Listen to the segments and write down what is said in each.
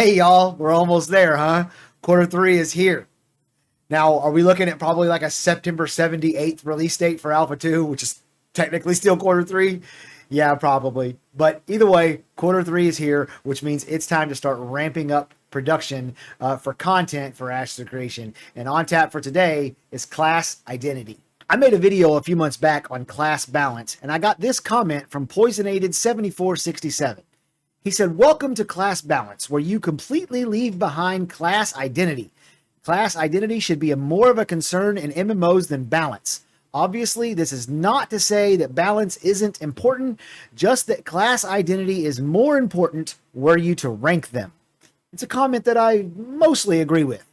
Hey, y'all, we're almost there, huh? Quarter three is here. Now, are we looking at probably like a September 78th release date for Alpha 2, which is technically still quarter three? Yeah, probably. But either way, quarter three is here, which means it's time to start ramping up production for content for Ashes of Creation. And on tap for today is class identity. I made a video a few months back on class balance, and I got this comment from Poisonated7467. He said, "Welcome to class balance, where you completely leave behind class identity. Class identity should be more of a concern in MMOs than balance. Obviously, this is not to say that balance isn't important, just that class identity is more important were you to rank them." It's a comment that I mostly agree with.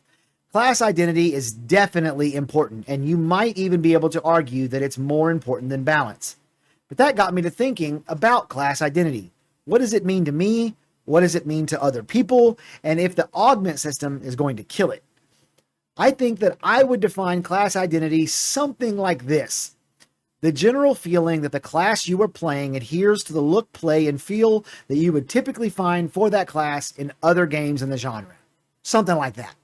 Class identity is definitely important, and you might even be able to argue that it's more important than balance. But that got me to thinking about class identity. What does it mean to me? What does it mean to other people? And if the augment system is going to kill it? I think that I would define class identity something like this: the general feeling that the class you are playing adheres to the look, play, and feel that you would typically find for that class in other games in the genre. Something like that.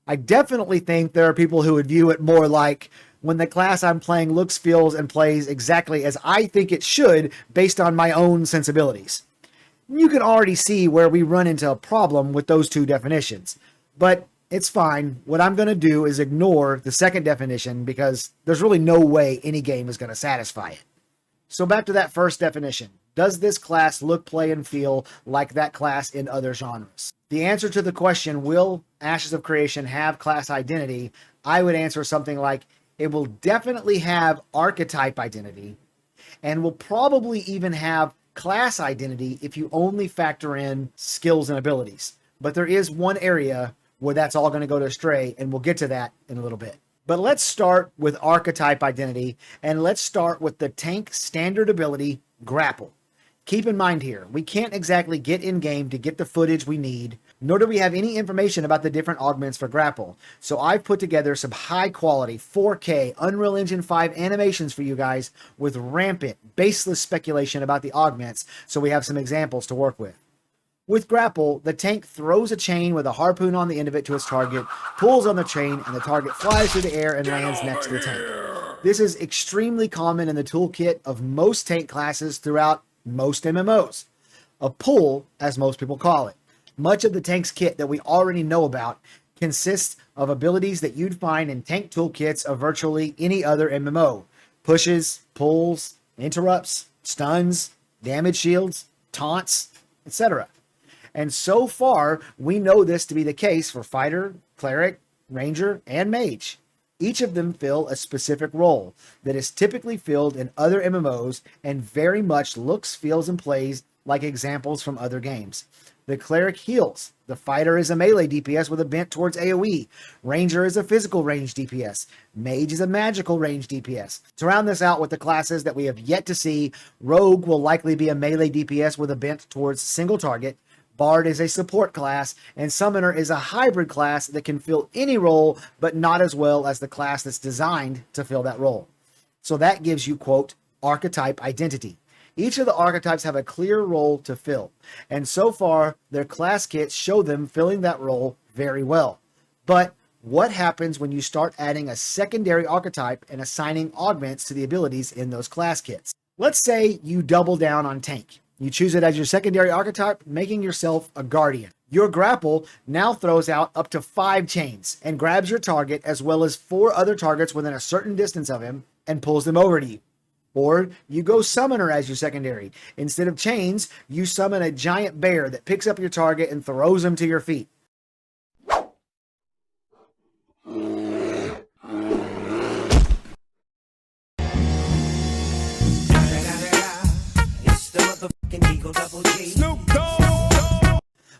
I definitely think there are people who would view it more like when the class I'm playing looks, feels, and plays exactly as I think it should based on my own sensibilities. You can already see where we run into a problem with those two definitions, but it's fine. What I'm going to do is ignore the second definition because there's really no way any game is going to satisfy it. So back to that first definition. Does this class look, play, and feel like that class in other genres? The answer to the question, will Ashes of Creation have class identity? I would answer something like, it will definitely have archetype identity, and will probably even have class identity if you only factor in skills and abilities. But there is one area where that's all going to go astray, and we'll get to that in a little bit. But let's start with archetype identity, and let's start with the tank standard ability, Grapple. Keep in mind here, we can't exactly get in-game to get the footage we need, nor do we have any information about the different augments for Grapple. So I've put together some high-quality 4K Unreal Engine 5 animations for you guys with rampant, baseless speculation about the augments, so we have some examples to work with. With Grapple, the tank throws a chain with a harpoon on the end of it to its target, pulls on the chain, and the target flies through the air and lands next to the tank. This is extremely common in the toolkit of most tank classes throughout most MMOs. A pull, as most people call it. Much of the tank's kit that we already know about consists of abilities that you'd find in tank toolkits of virtually any other MMO. Pushes, pulls, interrupts, stuns, damage shields, taunts, etc. And so far, we know this to be the case for Fighter, Cleric, Ranger, and Mage. Each of them fill a specific role that is typically filled in other MMOs and very much looks, feels, and plays like examples from other games. The Cleric heals. The Fighter is a melee DPS with a bent towards AoE. Ranger is a physical range DPS. Mage is a magical range DPS. To round this out with the classes that we have yet to see, Rogue will likely be a melee DPS with a bent towards single target. Bard is a support class, and Summoner is a hybrid class that can fill any role, but not as well as the class that's designed to fill that role. So that gives you, quote, archetype identity. Each of the archetypes have a clear role to fill, and so far, their class kits show them filling that role very well. But what happens when you start adding a secondary archetype and assigning augments to the abilities in those class kits? Let's say you double down on tank. You choose it as your secondary archetype, making yourself a guardian. Your Grapple now throws out up to 5 chains and grabs your target as well as 4 other targets within a certain distance of him and pulls them over to you. Or you go Summoner as your secondary. Instead of chains, you summon a giant bear that picks up your target and throws him to your feet.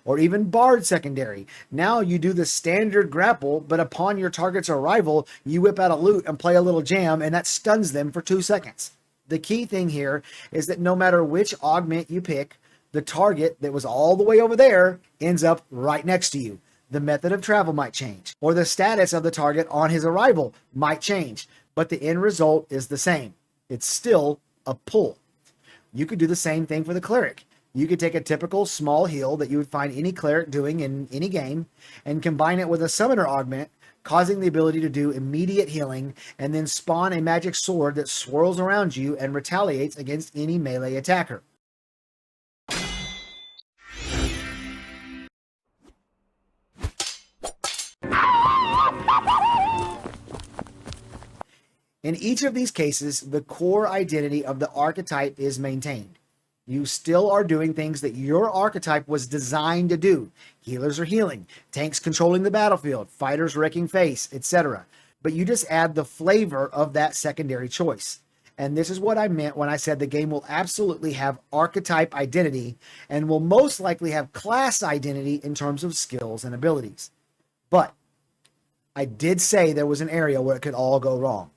Or even Bard secondary. Now you do the standard Grapple, but upon your target's arrival, you whip out a lute and play a little jam, and that stuns them for 2 seconds. The key thing here is that no matter which augment you pick, the target that was all the way over there ends up right next to you. The method of travel might change, or the status of the target on his arrival might change, but the end result is the same. It's still a pull. You could do the same thing for the Cleric. You could take a typical small heal that you would find any cleric doing in any game and combine it with a summoner augment, causing the ability to do immediate healing, and then spawn a magic sword that swirls around you and retaliates against any melee attacker. In each of these cases, the core identity of the archetype is maintained. You still are doing things that your archetype was designed to do. Healers are healing, tanks controlling the battlefield, fighters wrecking face, etc. But you just add the flavor of that secondary choice. And this is what I meant when I said the game will absolutely have archetype identity and will most likely have class identity in terms of skills and abilities. But I did say there was an area where it could all go wrong.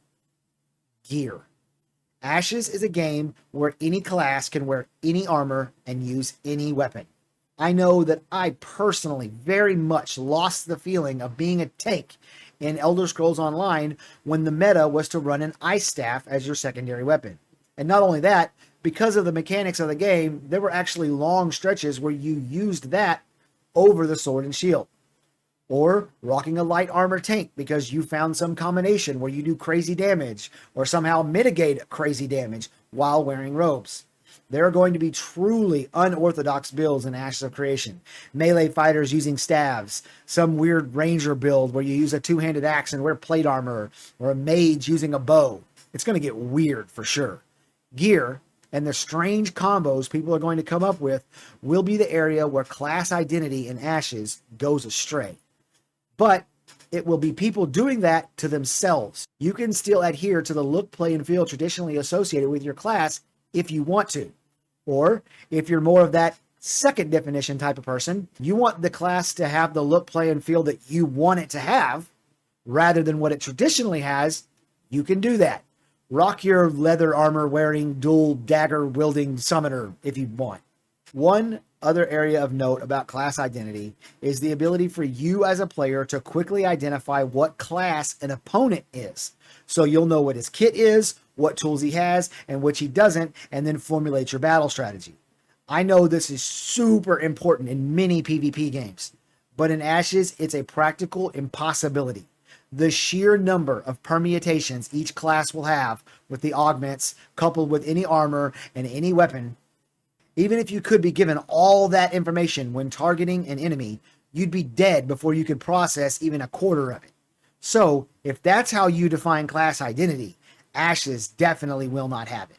Gear. Ashes is a game where any class can wear any armor and use any weapon. I know that I personally very much lost the feeling of being a tank in Elder Scrolls Online when the meta was to run an ice staff as your secondary weapon. And not only that, because of the mechanics of the game, there were actually long stretches where you used that over the sword and shield. Or rocking a light armor tank because you found some combination where you do crazy damage or somehow mitigate crazy damage while wearing robes. There are going to be truly unorthodox builds in Ashes of Creation. Melee fighters using staves, some weird ranger build where you use a two-handed axe and wear plate armor, or a mage using a bow. It's going to get weird for sure. Gear and the strange combos people are going to come up with will be the area where class identity in Ashes goes astray. But it will be people doing that to themselves. You can still adhere to the look, play, and feel traditionally associated with your class if you want to. Or if you're more of that second definition type of person, you want the class to have the look, play, and feel that you want it to have, rather than what it traditionally has, you can do that. Rock your leather armor wearing dual dagger wielding summoner if you want. One other area of note about class identity is the ability for you as a player to quickly identify what class an opponent is. So you'll know what his kit is, what tools he has, and which he doesn't, and then formulate your battle strategy. I know this is super important in many PvP games, but in Ashes, it's a practical impossibility. The sheer number of permutations each class will have with the augments, coupled with any armor and any weapon. Even if you could be given all that information when targeting an enemy, you'd be dead before you could process even a quarter of it. So, if that's how you define class identity, Ashes definitely will not have it.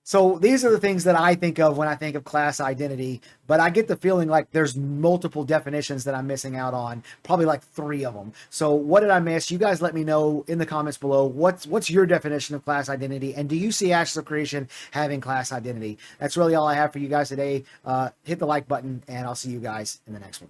So these are the things that I think of when I think of class identity, but I get the feeling like there's multiple definitions that I'm missing out on, probably like 3 of them. So what did I miss? You guys let me know in the comments below. What's your definition of class identity? And do you see Ashes of Creation having class identity? That's really all I have for you guys today. Hit the like button, and I'll see you guys in the next one.